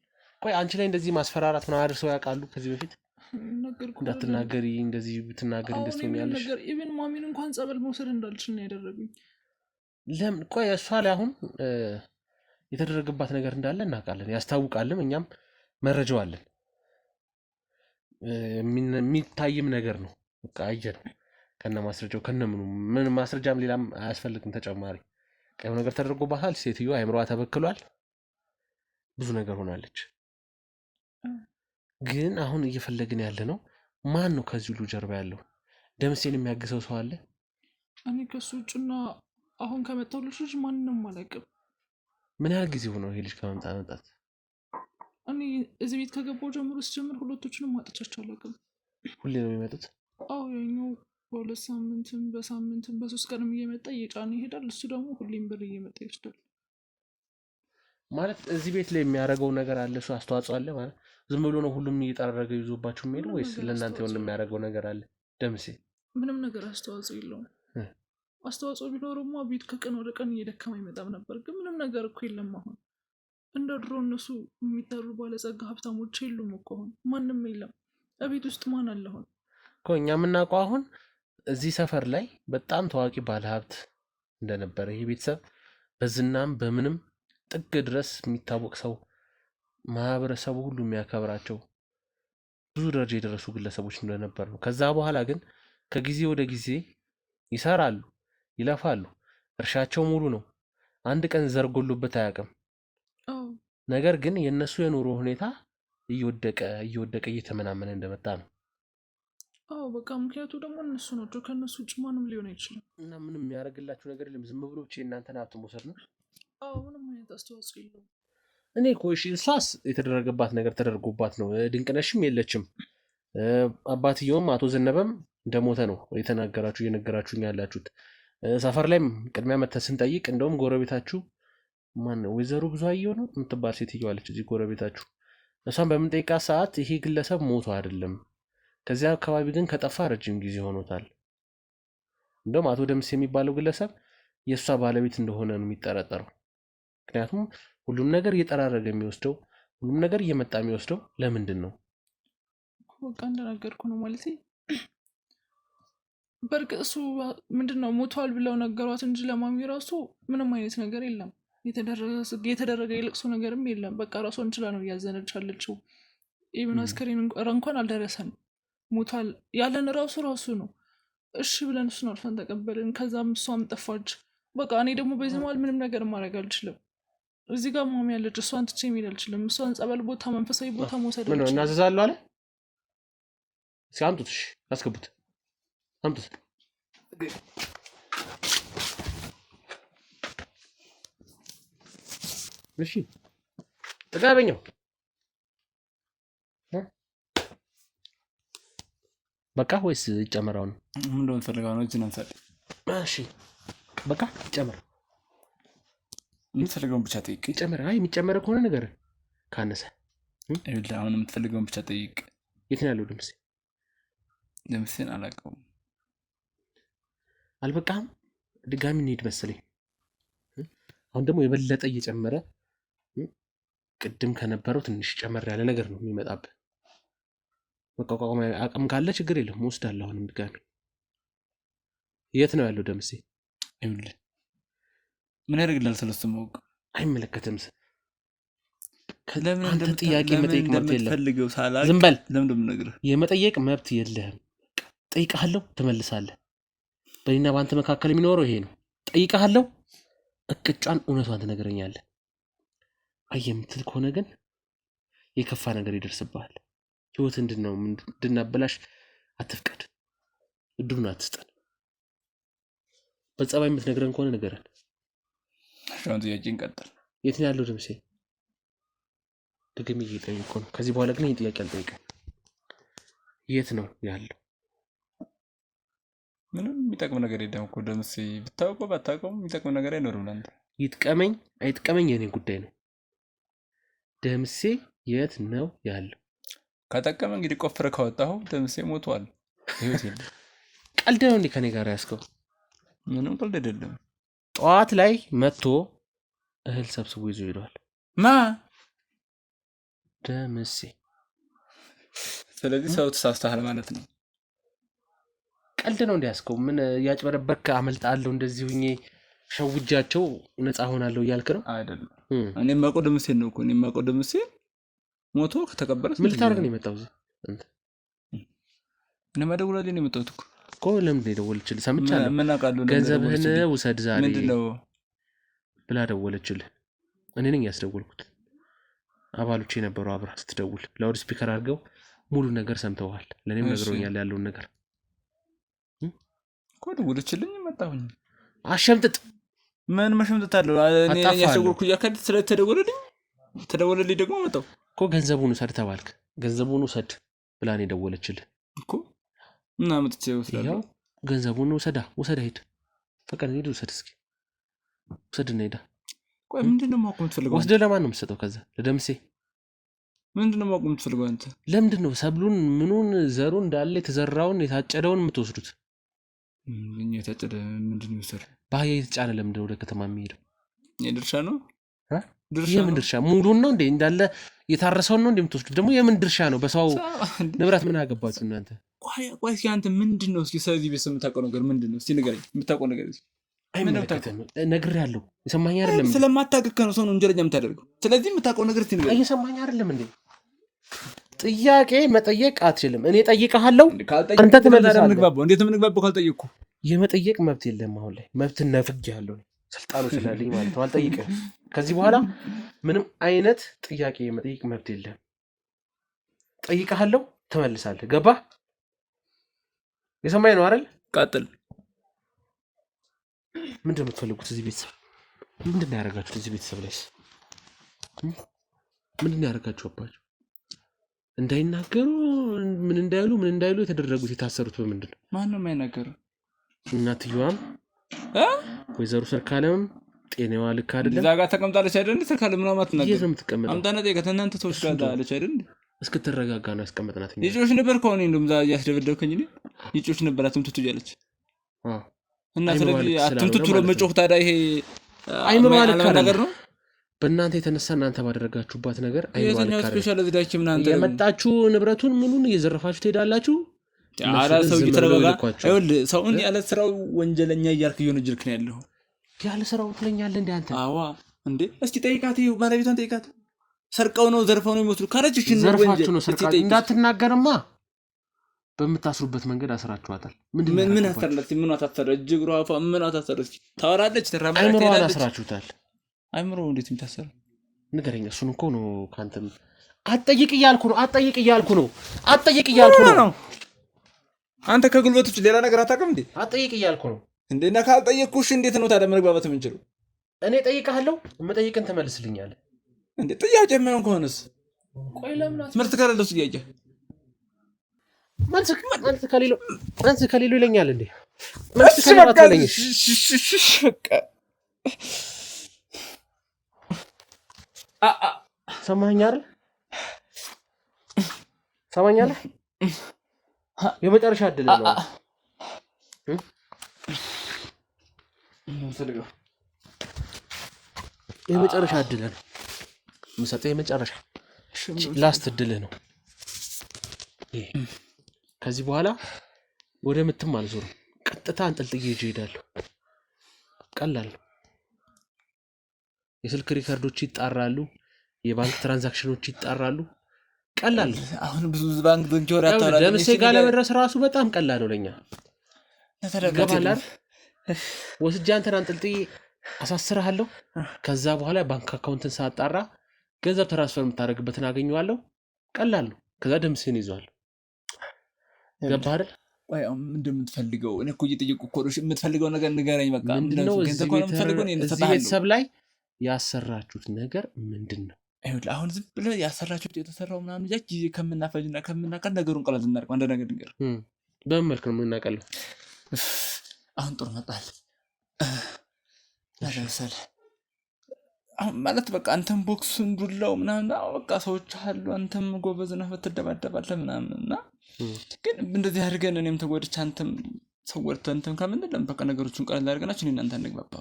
ቆይ አንቺ ላይ እንደዚህ ማስፈራራት ምናምን አድርሰው ያውቃሉ ከዚህ በፊት? እንዳትናገሪ እንደዚህ ብትናገሪ እንደዚህ ትሆኛለሽ። ነገር ኢቭን ማሚን እንኳን ጸበል መውሰድ እንዳልችል ነው ያደረጉኝ። ለምን? ቆይ እሷ ላይ አሁን የተደረገባት ነገር እንዳለ እናውቃለን፣ ያስታውቃልም። እኛም መረጃው አለን፣ የሚታይም ነገር ነው። በቃ አየነው ከነ ማስረጃው ከነ ምን ማስረጃም ሌላም አያስፈልግም ተጨማሪ። ቀይ ነገር ተደርጎባታል። ሴትዮዋ አእምሮዋ ተበክሏል፣ ብዙ ነገር ሆናለች። ግን አሁን እየፈለግን ያለ ነው ማን ነው ከዚህ ሁሉ ጀርባ ያለው? ደምሴን የሚያግዘው ሰው አለ? እኔ ከሱ ውጭና አሁን ከመጣው ልጅ ማንንም አላውቅም። ምን ያህል ጊዜ ሆነው ይሄ ልጅ ከመምጣት? እኔ እዚህ ቤት ከገባው ጀምሮ ስጀምር ሁለቶችንም ማጥቻቸው አላውቅም። ሁሌ ነው የሚመጡት? አዎ፣ ያኛው በ2 ሳምንትም በሳምንትም በ3 ቀንም እየመጣ እየጫነ ይሄዳል። እሱ ደግሞ ሁሌም ብር እየመጣ ይወስዳል። ማለት እዚህ ቤት ላይ የሚያደርገው ነገር አለ? እሱ አስተዋጽኦ አለ ማለት ዝም ብሎ ነው ሁሉም እየጠራረገ ይዞባችሁ የሚሄዱ ወይስ ለእናንተ የሆነ የሚያደርገው ነገር አለ? ደምሴ ምንም ነገር አስተዋጽኦ የለውም። አስተዋጽኦ ቢኖርማ ቤቱ ከቀን ወደ ቀን እየደከመ አይመጣም ነበር። ግን ምንም ነገር እኮ የለም። አሁን እንደ ድሮ እነሱ የሚጠሩ ባለጸጋ ሀብታሞች የሉም እኮ። አሁን ማንም የለም። በቤት ውስጥ ማን አለ? አሁን እኮ እኛ የምናውቀው አሁን እዚህ ሰፈር ላይ በጣም ታዋቂ ባለሀብት እንደነበረ ይህ ቤተሰብ በዝናም በምንም ጥግ ድረስ የሚታወቅ ሰው፣ ማህበረሰቡ ሁሉ የሚያከብራቸው ብዙ ደረጃ የደረሱ ግለሰቦች እንደነበር ነው። ከዛ በኋላ ግን ከጊዜ ወደ ጊዜ ይሰራሉ፣ ይለፋሉ፣ እርሻቸው ሙሉ ነው። አንድ ቀን ዘርጎሉበት አያውቅም። ነገር ግን የእነሱ የኑሮ ሁኔታ እየወደቀ እየተመናመነ እንደመጣ ነው። አዎ በቃ ምክንያቱ ደግሞ እነሱ ናቸው። ከእነሱ ውጭ ማንም ሊሆን አይችልም። እና ምንም የሚያደርግላችሁ ነገር የለም። ዝም ብሎ ብቻ የእናንተን ሀብት መውሰድ ነው። አዎ ምንም አይነት አስተዋጽኦ የለውም። እኔ እኮ እሷስ የተደረገባት ነገር ተደርጎባት ነው። ድንቅነሽም የለችም። አባትየውም አቶ ዘነበም እንደሞተ ነው እየነገራችሁኝ ያላችሁት። ሰፈር ላይም ቅድሚያ መተን ስንጠይቅ እንደውም ጎረቤታችሁ ማነው ወይዘሮ ብዙአየሁ ነው የምትባል ሴትዮ አለች እዚህ ጎረቤታችሁ። እሷን በምንጠይቃት ሰዓት ይሄ ግለሰብ ሞቶ አይደለም፣ ከዚያ አካባቢ ግን ከጠፋ ረጅም ጊዜ ሆኖታል። እንደውም አቶ ደምስ የሚባለው ግለሰብ የእሷ ባለቤት እንደሆነ ነው የሚጠረጠረው። ምክንያቱም ሁሉም ነገር እየጠራረገ የሚወስደው ሁሉም ነገር እየመጣ የሚወስደው ለምንድን ነው? በቃ እንደነገርኩ ነው ማለት በርግጥ እሱ ምንድነው ሞቷል ብለው ነገሯት እንጂ ለማሚ ራሱ ምንም አይነት ነገር የለም የተደረገ የለቅሶ ነገርም የለም። በቃ ራሷን ችላ ነው እያዘነች ያለችው። ኢቭን አስከሬን እንኳን አልደረሰንም። ሞቷል ያለን ራሱ ነው። እሺ ብለን እሱን አልፈን ተቀበልን። ከዛም እሷም ጠፋች። በቃ እኔ ደግሞ በዚህ መሀል ምንም ነገር ማድረግ አልችልም። እዚህ ጋር ማሚ ያለች እሷን ትቼ መሄድ አልችልም። እሷን ጸበል ቦታ መንፈሳዊ ቦታ መውሰድ ምን ነው እናዘዛለሁ አለ። ሲያምጡት እሺ አስገቡት አምጡት። እሺ ተጋበኛው በቃ ወይስ ይጨመራው ነው? ምን እንደምትፈልገው ነው? እዚህ ነው የምትፈልገው? እሺ በቃ ይጨመር። የምትፈልገውን ብቻ ጠይቅ። ይጨመር። አይ የሚጨመር ከሆነ ነገር ካነሰ ይኸውልህ አሁን የምትፈልገውን ብቻ ጠይቅ። የት ነው ያለው? ደምሴን አላውቀውም። አልበቃም። ድጋሚ እንሂድ መሰለኝ። አሁን ደግሞ የበለጠ እየጨመረ ቅድም ከነበረው ትንሽ ጨመር ያለ ነገር ነው የሚመጣብህ። መቋቋም አቅም ካለ ችግር የለም ወስዳለሁ። አሁንም ድጋሚ የት ነው ያለው ደምሴ? ይኸውልህ ምን ያደርግልሃል? ስለሱ ማወቅ አይመለከትም። ለምን አንተ ጥያቄ መጠየቅ መብት የለህም። ዝም በል። ለምን እንደምነግርህ የመጠየቅ መብት የለህም። ጠይቀሃለሁ፣ ትመልሳለህ። በእኔና በአንተ መካከል የሚኖረው ይሄ ነው። ጠይቀሃለሁ፣ እቅጫን እውነቷን ትነግረኛለህ። አይ የምትል ከሆነ ግን የከፋ ነገር ይደርስብሃል። ህይወት እንድናበላሽ አትፍቀድ። እድሉን አትስጠን። በጸባይ የምትነግረን ከሆነ ንገረን። አሁን ጥያቄ እንቀጥል። የት ነው ያለው ደምሴ? ደግሜ እየጠየኩ ነው። ከዚህ በኋላ ግን ይህን ጥያቄ አልጠይቅም። የት ነው ያለው? ምንም የሚጠቅም ነገር የለም እኮ ደምሴ። ብታውቀው ባታውቀውም የሚጠቅም ነገር አይኖርም። ለአንተ ይጥቀመኝ አይጥቀመኝ የኔ ጉዳይ ነው። ደምሴ የት ነው ያለው? ከጠቀመ እንግዲህ ቆፍረ ካወጣኸው ደምሴ ሞቷል። ህይወት የለም። ቀልድ ነው እንዴ ከኔ ጋር ያስከው? ምንም ቀልድ አይደለም። ጠዋት ላይ መጥቶ እህል ሰብስቦ ይዞ ሄዷል። ማ? ደምሴ። ስለዚህ ሰው ተሳስተሃል ማለት ነው። ቀልድ ነው እንዴ ያስከው? ምን ያጭበረበርክ? አመልጣለሁ እንደዚህ ሁኜ ሸውጃቸው ነፃ ሆናለሁ እያልክ ነው? አይደለም። እኔ የማውቀው ደምሴን ነው እኮ። እኔ የማውቀው ደምሴ ሞቶ ከተቀበረስ ምን ልታደርግ ነው የመጣው እዚህ? እኔ ማደውላለሁ ነው የመጣሁት እኮ። ለምን ደወለችልህ? ሰምቻለሁ። ምን አውቃለሁ። ገንዘብህን ውሰድ ዛሬ ምንድነው ብላ ደወለችልህ። እኔ ነኝ ያስደወልኩት። አባሎቼ ነበሩ አብራ ስትደውል ላውድ ስፒከር አድርገው ሙሉ ነገር ሰምተዋል። ለኔም ነግሮኛል ያለውን ነገር እኮ። ደወለችልኝ መጣሁኝ። አሸምጥጥ። ምን መሸምጥጥ አለው? እኔ ያስደወልኩ ያከድ ስለተደወለልኝ ተደወለልኝ ደግሞ መጣሁ እኮ። ገንዘቡን ውሰድ ተባልክ። ገንዘቡን ውሰድ ብላ ነው ደወለችልህ እኮ። እና መጥቼ ወስዳለሁ። ገንዘቡን ውሰዳ ሂድ። ፈቀድ ሂድ ውሰድ። እስኪ ውሰድና ሄዳ። ቆይ ምንድነው ማወቅ የምትፈልገው? ወስደህ ለማን ነው የምትሰጠው? ከዛ ለደምሴ ምንድነው ማወቅ የምትፈልገው አንተ? ለምንድነው ሰብሉን ምኑን ዘሩ እንዳለ የተዘራውን የታጨደውን የምትወስዱት? እኛ የታጨደ ምንድነው ይሰራ? ባህያ የተጫነ ለምንድነው ወደ ከተማ የሚሄደው? የድርሻ ነው። የምን ድርሻ? ሙሉን ነው እንዴ እንዳለ የታረሰውን ነው እንዴ የምትወስዱት? ደግሞ የምን ድርሻ ነው? በሰው ንብረት ምን አገባችሁ እናንተ? ቆይ እስኪ አንተ ምንድነው እስኪ ስለዚህ ቤተሰብ የምታውቀው ነገር ምንድነው? እስኪ ንገረኝ፣ የምታውቀው ነገር እስኪ። አይመለከትም። ነግሬሃለሁ። የሰማኸኝ አይደለም? ስለማታውቅ ነው ሰው ነው ወንጀለኛ የምታደርገው። ስለዚህ የምታውቀው ነገር እስኪ ንገረኝ። እየሰማኸኝ አይደለም እንዴ? ጥያቄ መጠየቅ አትችልም። እኔ ጠይቀሃለሁ፣ አንተ ትመልሳለህ። እንዴት የምንግባባው ካልጠየቅኩ? የመጠየቅ መብት የለም። አሁን ላይ መብትን ነፍጌሃለሁ፣ ስልጣኑ ስላለኝ ማለት ነው። አልጠይቅህም። ከዚህ በኋላ ምንም አይነት ጥያቄ የመጠየቅ መብት የለም። ጠይቀሃለሁ፣ ትመልሳለህ። ገባህ? የሰማኸኝ ነው አይደል? ቀጥል። ምንድን ነው የምትፈልጉት እዚህ ቤተሰብ? ምንድን ነው ያደረጋችሁት እዚህ ቤተሰብ ላይ? ምንድን ነው ያደረጋችሁባቸው? እንዳይናገሩ ምን እንዳይሉ የተደረጉት የታሰሩት በምንድን ነው? ማንም የማይናገሩ? እናትየዋም ወይዘሮ ሰርካለም ጤናዋ ልክ አይደለም። እዛ ጋር ተቀምጣለች አይደል? ሰርካለም ምናምን አትናገር። የት ነው የምትቀመጠው? አምጣና ጠይቀት። እናንተ ሰዎች ጋር አለች አይደል? እስክትረጋጋ ነው ያስቀመጥናት። ልጆች ነበር ከሆነ እንደውም እዛ እያስደበደብከኝ እኔ ልጆች ነበር አትምቱት እያለች እና ስለዚህ አትምቱት ብሎ መጮህ ታዲያ ይሄ አይምሮ ልክ ነገር ነው። በእናንተ የተነሳ እናንተ ባደረጋችሁባት ነገር የትኛው ስፔሻል እዚዳችሁ ምናንተ የመጣችሁ ንብረቱን ምኑን እየዘረፋችሁ ትሄዳላችሁ። አራ ሰው እየተረጋጋ አይወል ሰውን ያለ ስራው ወንጀለኛ እያልክ እየወነጀልክ ነው ያለው። ያለ ስራው ትለኛለህ እንዴ አንተ? አዋ እንዴ እስኪ ጠይቃት፣ ይኸው ባለቤቷን ጠይቃት። ሰርቀው ነው ዘርፈው ነው የሚወስዱ ካለችሽ ነው ዘርፋችሁ ነው ሰርቃችሁ እንዳትናገርማ በምታስሩበት መንገድ አስራችኋታል። ምን አሰራለች? ምን አታሰረ? እጅግሩ አፋ ምን አታሰረች? ታወራለች፣ ተራማለች፣ አይምሮ አስራችሁታል። አይምሮ እንዴት የሚታሰረ ንገረኝ። እሱን እኮ ነው ካንተም አትጠይቅ እያልኩ ነው። አንተ ከጉልበት ውጭ ሌላ ነገር አታውቅም እንዴ? አትጠይቅ እያልኩ ነው እንዴና ካልጠየቅኩሽ እንዴት ነው ታዲያ መግባባት የምንችለው? እኔ ጠይቅሃለሁ፣ የምጠይቅን ትመልስልኛለህ እንዴ? ጥያቄ የማይሆን ከሆነስ ቆይ ለምን ትምህርት ከሌለው ጥያቄ መልስ ከሌለው ይለኛል እንዴ? መልስ ከሌለው ይለኛል። ሰማኸኝ አይደል? ሰማኛለህ? የመጨረሻ እድል ነው የመጨረሻ እድል ነው የምሰጠው። የመጨረሻ ላስት እድል ነው። ከዚህ በኋላ ወደ ምትም አልዞርም። ቀጥታ አንጠልጥዬ ይዤ እሄዳለሁ። ቀላል ነው። የስልክ ሪከርዶች ይጣራሉ፣ የባንክ ትራንዛክሽኖች ይጣራሉ። ቀላል ነው። አሁን ብዙ ባንክ ወር ያጣራል። ደምሴ ጋር ለመድረስ ራሱ በጣም ቀላል ነው ለኛ። ገባላል ወስጄ አንተን አንጠልጥዬ አሳስርሃለሁ። ከዛ በኋላ ባንክ አካውንትን ሳጣራ ገንዘብ ትራንስፈር የምታደርግበትን አገኘዋለሁ። ቀላል ነው። ከዛ ደምሴን ይዟል። ገባህ አይደል? ቆይ ምንድን የምትፈልገው? እኔ እኮ እየጠየቁ እኮ ነው። የምትፈልገው ነገር ንገረኝ። በቃ ምንድነው እዚህ ቤተሰብ ላይ ያሰራችሁት ነገር ምንድን ነው? ይኸውልህ አሁን ዝም ብለህ ያሰራችሁት የተሰራው ምናምን ጊዜ ከምናፈጅና ከምናቀል ነገሩን ቀላል እናድርግ። አንድ ነገር ንገር። በምን መልክ ነው የምናቀለው? አሁን ጥሩ መጣል ለምሳሌ አሁን ማለት በቃ አንተም ቦክሱን ዱላው ምናምን በቃ ሰዎች አሉ፣ አንተም ጎበዝ ነህ ትደባደባለህ ምናምን እና ግን እንደዚህ አድርገን እኔም ተጎድቼ አንተም ሰው ወርቶ አንተም ከምንለም በቃ ነገሮችን ቀላል አድርገናችሁ እኔ እናንተ እንግባባ።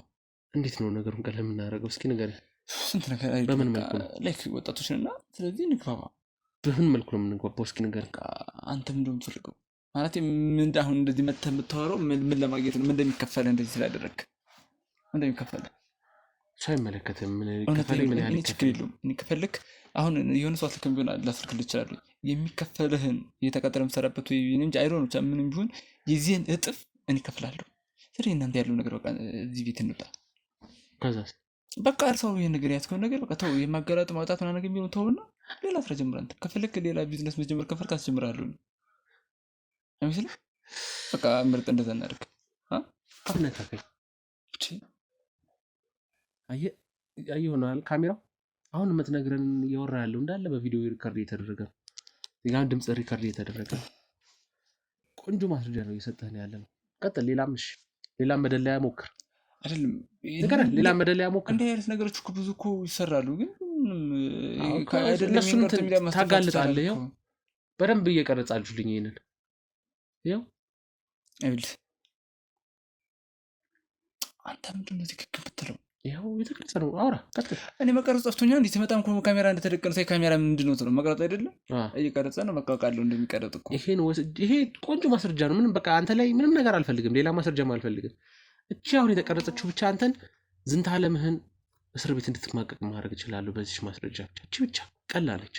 እንዴት ነው ነገሩን ቀላል የምናደርገው? እስኪ ንገረኝ። ስንት ነገር በምን መልኩ ነው? ላይክ ወጣቶች ነንና ስለዚህ እንግባባ። በምን መልኩ ነው የምንግባባው? እስኪ ንገረኝ። አንተም እንደውም ትፈልገው ማለት ምን አሁን እንደዚህ መተህ የምታወራው ምን ለማግኘት ነው? ምን እንደሚከፈል እንደዚህ ስላደረግክ ምን እንደሚከፈል ሳይመለከትም ምን ይከፈልህ? ምን ያህል ችግር የለውም። እኔ ከፈልክ አሁን የሆነ ሰው አትልክም ቢሆን ላስልክልህ እችላለሁ። የሚከፈልህን እየተቀጠረ የምትሰራበት ወይ እንጂ አይሮ ነው ምንም ቢሆን የዚህን እጥፍ እኔ እከፍላለሁ። ስለዚህ እናንተ ያለው ነገር በቃ እዚህ ቤት እንውጣ። ከዛስ በቃ እርሳው ይሄን ነገር ያስከው ነገር በቃ ተው። የማገራጥ ማውጣት ምናምን ነገር ቢሆን ተውና ሌላ ስራ ጀምር። አንተ ከፈልክ ሌላ ቢዝነስ መጀመር ከፈልክ አስጀምራለሁ አይመስልም? በቃ ምርጥ እንደዛ እናድርግ። አፍነካከኝ አየሆናል ካሜራው አሁን የምትነግረን እያወራ ያለው እንዳለ በቪዲዮ ሪከርድ እየተደረገ ነው። ያን ድምጽ ሪከርድ እየተደረገ ቆንጆ ማስረጃ ነው እየሰጠህን ያለ ነው። ቀጥል። ሌላም መደለያ ሞክር። አይደለም ነገር ሌላ መደለያ ሞክር። እንደ አይነት ነገሮች እኮ ብዙ እኮ ይሰራሉ፣ ግን አይደለም እሱን ታጋልጣለህ። ይኸው በደንብ እየቀረጻችሁልኝ ይሄንን ይኸው አይደል? አንተ ምንድን ነው ትክክል ብትለው ይኸው የተቀረጸ ነው። አውራ ቀጥል። እኔ መቀረጽ ጠፍቶኛል። እንዴ ሲመጣም እኮ ካሜራ እንደተደቀነ ሳይ ካሜራ ምንድን ነው ትለው? መቀረጽ አይደለም እየቀረጸ ነው። መቃወቃለሁ እንደሚቀረጽ እኮ ይሄ ቆንጆ ማስረጃ ነው። ምንም በቃ አንተ ላይ ምንም ነገር አልፈልግም፣ ሌላ ማስረጃም አልፈልግም። እቺ አሁን የተቀረጸችው ብቻ አንተን ዝንተ ዓለምህን እስር ቤት እንድትማቀቅ ማድረግ እችላለሁ በዚህ ማስረጃ ብቻ። እቺ ብቻ ቀላለች።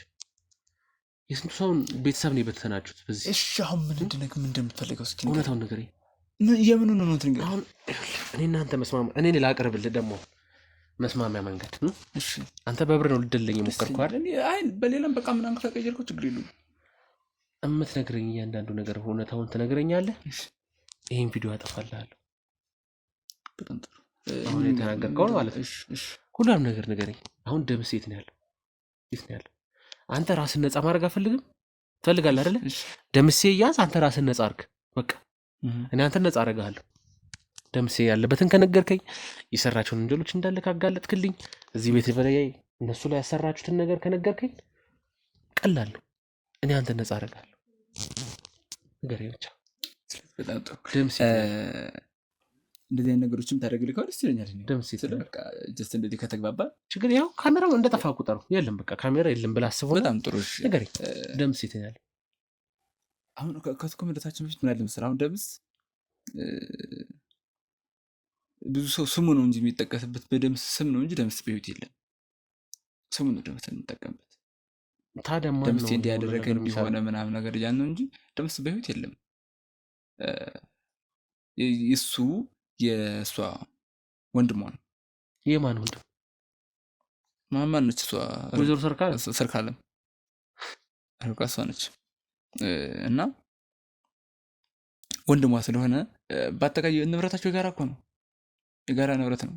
የስንቱ ሰውን ቤተሰብ ነው የበተናችሁት በዚህ። እሺ አሁን ምን እንደምትፈልገው እስኪ እውነታውን ንገረኝ። የምን ነው እንትን አሁን እኔ እናንተ መስማማ እኔ ላቀርብልህ ደግሞ መስማሚያ መንገድ። እሺ አንተ በብር ነው ልደልኝ የሞከርከው አይደል? አይ በሌላም በቃ ምናምን ከተቀየርከው ችግር የለውም። የምትነግረኝ እያንዳንዱ ነገር እውነታውን ትነግረኛለህ። ይሄን ቪዲዮ አጠፋልሃለሁ። በጣም ጥሩ። አሁን የተናገርከው ማለት ነው። ሁሉም ነገር ንገረኝ። አሁን ደምስ የት ነው ያለው? አንተ ራስን ነፃ ማድረግ አፈልግም ትፈልጋለህ አይደለ? ደምሴ ያዝ። አንተ ራስን ነፃ አድርግ በቃ። እኔ አንተን ነፃ አደርግሃለሁ። ደምሴ ያለበትን ከነገርከኝ፣ የሰራቸውን ወንጀሎች እንዳለ ካጋለጥክልኝ፣ እዚህ ቤት በላይ እነሱ ላይ ያሰራችሁትን ነገር ከነገርከኝ ቀላል ነው። እኔ አንተን ነፃ አደርግሃለሁ። ንገረኝ ብቻ። በጣም ጥሩ። ደምሴ እንደዚህ አይነት ነገሮችም ታደርግልኝ ከሆነ ደስ ይለኛል። ደምሴ በቃ ጀስት እንደዚህ ከተግባባ ችግር ያው ካሜራው እንደጠፋ ቁጥር የለም በቃ ካሜራ የለም ብላ አስበው በጣም ጥሩ ነገር ደምሴ ትኛል። አሁን ከኮሜንታችን በፊት ምን አለ መሰለህ አሁን ደምስ ብዙ ሰው ስሙ ነው እንጂ የሚጠቀስበት በደምስ ስም ነው እንጂ ደምስ በህይወት የለም። ስሙ ነው ደምስ የምንጠቀምበት። ታዲያ ማን ደምስ ነው እንዲያደረገ እንዲሆነ ምናምን ነገር ያን ነው እንጂ ደምስ በህይወት የለም። እሱ የእሷ ወንድሟ ነው። የማን ወንድም? ማን ነች እሷ? ወይዘሮ ሰርካለም ርብቃ እሷ ነች። እና ወንድሟ ስለሆነ በአጠቃላይ ንብረታቸው የጋራ እኮ ነው፣ የጋራ ንብረት ነው።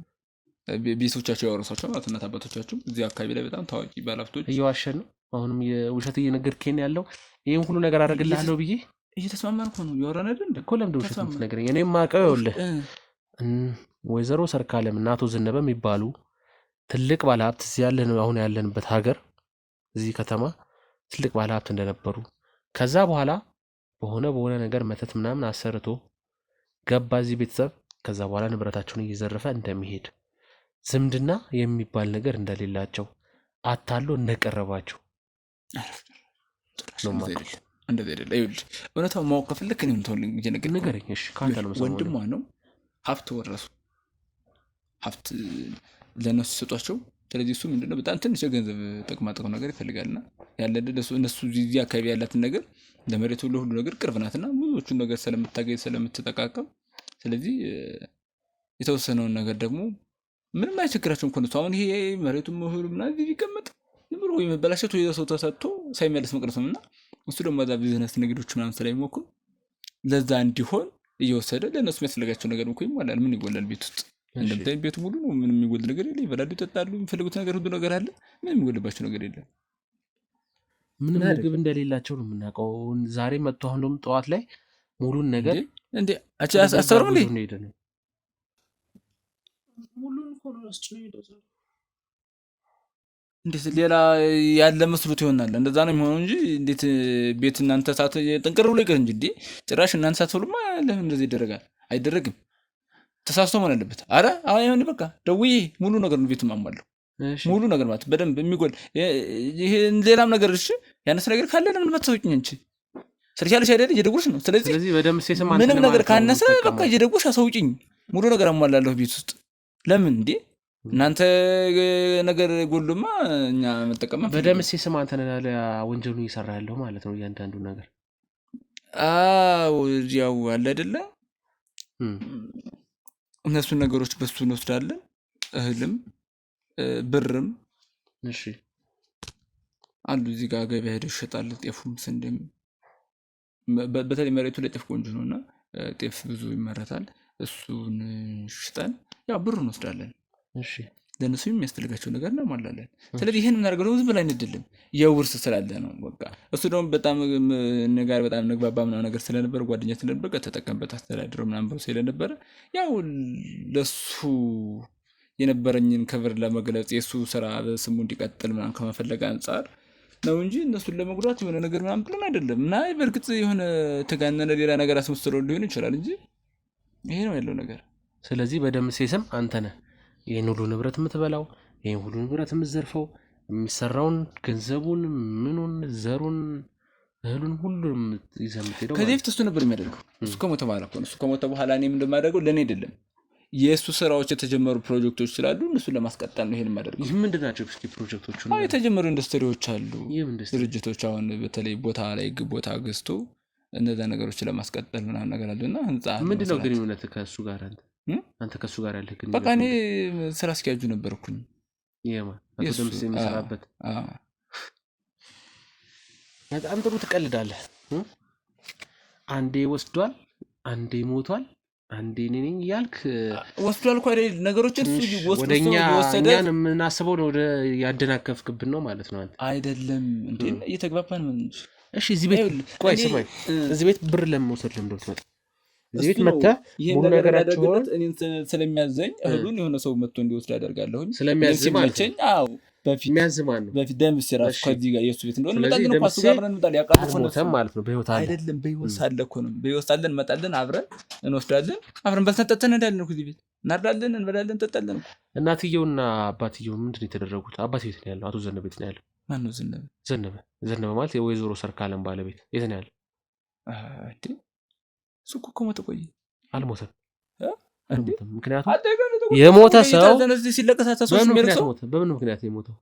ቤተሰቦቻቸው ያወረሷቸው ማለት እናት አባቶቻቸው እዚህ አካባቢ ላይ በጣም ታዋቂ ባለሀብቶች። እየዋሸን ነው አሁንም የውሸት እየነገርከኝ ያለው ይሄን ሁሉ ነገር አደርግልሃለሁ ብዬ እየተስማማን እኮ ነው ያወራን አይደል እንዴ? እኮ ለምንድን ውሸት የምትነግረኝ? እኔም ማውቀው ይኸውልህ ወይዘሮ ሰርካለም እና አቶ ዘነበ የሚባሉ ትልቅ ባለሀብት እዚህ ያለን አሁን ያለንበት ሀገር እዚህ ከተማ ትልቅ ባለሀብት እንደነበሩ ከዛ በኋላ በሆነ ነገር መተት ምናምን አሰርቶ ገባ እዚህ ቤተሰብ። ከዛ በኋላ ንብረታቸውን እየዘረፈ እንደሚሄድ ዝምድና የሚባል ነገር እንደሌላቸው አታሎ እንደቀረባቸው ነው ማለት ነው። እንደዚህ አይደለ? ይኸውልህ እውነታው ማወቅ ከፈለክ እኔም ተወልኝ ንገረኝ። እሺ ካንተ ነው መሰለኝ። ወንድሟ ነው ሀብት ወረሱ፣ ሀብት ለነሱ ሲሰጧቸው። ስለዚህ እሱ ምንድነው በጣም ትንሽ የገንዘብ ጥቅማ ጥቅም ነገር ይፈልጋልና ያለ እነሱ እዚህ አካባቢ ያላትን ነገር ለመሬቱ ለሁሉ ነገር ቅርብ ናትና ብዙዎቹን ነገር ስለምታገኝ ስለምትጠቃቀም፣ ስለዚህ የተወሰነውን ነገር ደግሞ ምንም አይቸግራቸውም እኮ እነሱ። አሁን ይሄ መሬቱን መሁሉ ምናምን እዚህ ቢቀመጥ ዝም ብሎ ወይ መበላሸት ወይ ሰው ተሰጥቶ ሳይመለስ መቅረት ነውና እሱ ደግሞ እዛ ቢዝነስ ንግዶች ምናምን ስለሚሞክሩ ለዛ እንዲሆን እየወሰደ ለእነሱ የሚያስፈልጋቸው ነገር እኮ ይሟላል። ምን ይጎላል ቤት ውስጥ? እንደምታይም ቤቱ ሙሉ ነው። ምንም የሚጎል ነገር የለም። ይበላሉ፣ ይጠጣሉ፣ የሚፈልጉት ነገር ሁሉ ነገር አለ። ምንም የሚጎልባቸው ነገር የለም። ምንም ምግብ እንደሌላቸው ነው የምናውቀው። ዛሬ መጥቶ አሁን ደግሞ ጠዋት ላይ ሙሉን ነገር እንዴ አሰሩ እንዴ ሙሉን ሆኖ አስጭነው ይደዛል። እንዴት ሌላ ያለ መስሎት ይሆናል። እንደዛ ነው የሚሆነው እንጂ እንዴት ቤት እናንተ ሳት ጥንቅር ብሎ ይቀር እንጂ ጭራሽ እናንተ ሳትሉማ ለምን እንደዚህ ይደረጋል? አይደረግም። ተሳስቶ መሆን አለበት። አረ አሁን ይሄን በቃ ደውዬ ሙሉ ነገር ነው ቤቱ ማሟለው። ሙሉ ነገር ማለት በደንብ የሚጎል ይሄ ሌላም ነገር እሺ ያነሰ ነገር ካለ ለምን መተውጭኝ እንጂ ስልሻለሽ አይደል እየደጉሽ ነው። ስለዚህ በደንብ ሲሰማ ምንም ነገር ካነሰ በቃ እየደጉሽ አሳውጭኝ፣ ሙሉ ነገር አሟላለሁ ቤት ውስጥ። ለምን እንዴ እናንተ ነገር ጎሉማ እኛ መጠቀም በደም ሲሰማ አንተ ነህ ወንጀሉን እየሰራ ያለው ማለት ነው እያንዳንዱ ነገር። ያው አለ አይደለ እነሱን ነገሮች በሱ እንወስዳለን። እህልም ብርም እሺ አሉ እዚህ ጋር ገበያ ሄደው ይሸጣል። ጤፉም ስንዴም በተለይ መሬቱ ላይ ጤፍ ቆንጆ ነውና ጤፍ ብዙ ይመረታል። እሱን ሽጠን ያው ብር እንወስዳለን። እሺ ለነሱ የሚያስፈልጋቸው ነገር እናሟላለን። ስለዚህ ይሄን እናደርገው ዝም ብለን አይደለም፣ የውርስ ስላለ ነው። በቃ እሱ ደግሞ በጣም ነገር በጣም ንግባባ ምናምን ነገር ስለነበር ጓደኛ ስለነበር ተጠቀምበት አስተዳድረው ምናምን ብሎ ስለነበር ያው ለሱ የነበረኝን ክብር ለመግለጽ የሱ ስራ በስሙ እንዲቀጥል ምናምን ከመፈለግ አንጻር ነው እንጂ እነሱን ለመጉዳት የሆነ ነገር ምናምን ብለን አይደለም። እና በእርግጥ የሆነ ተጋነነ ሌላ ነገር አስመስለው ሊሆን ይችላል እንጂ ይሄ ነው ያለው ነገር። ስለዚህ በደም ሲስም አንተ ነህ ይሄን ሁሉ ንብረት የምትበላው፣ ይሄን ሁሉ ንብረት የምትዘርፈው፣ የሚሰራውን ገንዘቡን፣ ምኑን፣ ዘሩን፣ እህሉን ሁሉም ይዘህ የምትሄደው ከዚህ በፊት እሱ ነበር የሚያደርገው። እሱ ከሞተ በኋላ እኮ ነው። እሱ ከሞተ በኋላ እኔም እንደማደርገው ለእኔ አይደለም የእሱ ስራዎች የተጀመሩ ፕሮጀክቶች ስላሉ እነሱን ለማስቀጠል ነው ይሄን የማደርገው። ይህ ምንድን ናቸው እስኪ ፕሮጀክቶቹ? የተጀመሩ ኢንዱስትሪዎች አሉ፣ ድርጅቶች። አሁን በተለይ ቦታ ላይ ቦታ ገዝቶ እነዛ ነገሮች ለማስቀጠል ምናምን ነገር አለና ህንጻ። ምንድን ነው ግንኙነት ከእሱ ጋር? አንተ ከእሱ ጋር ያለህ ግንኙነት? በቃ እኔ ስራ አስኪያጁ ነበርኩኝ። ይሄማ አቶ ደምስ የሚሰራበት። በጣም ጥሩ ትቀልዳለህ። አንዴ ወስዷል፣ አንዴ ሞቷል፣ አንዴ እኔ ነኝ እያልክ ወስዷል እኮ አይደል? ነገሮችን ወደኛ እኛን የምናስበው ነው ወደ ያደናከፍክብን ነው ማለት ነው። አንተ አይደለም እንዴ እየተግባባን ነው እንጂ። እሺ እዚህ ቤት ቆይ ስማኝ፣ እዚህ ቤት ብር ለመውሰድ ለምን እንደምትመጣ እዚህ ቤት መጥተህ ሙሉ ነገራቸውን እኔን ስለሚያዘኝ እህሉን የሆነ ሰው መጥቶ እንዲወስድ አደርጋለሁኝ። ስለሚያዘኝ ማለት ነው። አዎ በፊት የሚያዝማን ነው በፊት ደምስ ራሱ እሺ። ከዚህ ጋር የሱ ቤት እንደሆነ ስለዚህ እንመጣለን እኮ እሱ ደምሴ ጋር አብረን እንመጣለን። ያውቃል እኮ እነሱ አልሞተም ማለት ነው፣ በህይወት አለ። አይደለም በህይወት ሳለ እኮ ነው። በህይወት ሳለን እንመጣለን፣ አብረን እንወስዳለን፣ አብረን በልተን ጠጥተን እንሄዳለን እኮ እዚህ ቤት እናርዳለን፣ እንበላለን፣ እንጠጣለን እኮ። እናትየውና አባትየው ምንድን ነው የተደረጉት? አባት ቤት ነው ያለው፣ አቶ ዘነበ ቤት ነው ያለው። ማነው ዝነበ? ዘነበ ማለት የወይዘሮ ሰርካለም ባለቤት የት ነው ያለው? እንዴ እሱ እኮ ከሞተ ቆየ። አልሞተም እንዴ ምክንያቱም አደገ ነው የሞተ ሰው እዚህ ሲለቀሳታ ሰው በምን ሲመልክ ምክንያት ሰው ሞተ? በምን ምክንያት ነው የሞተው?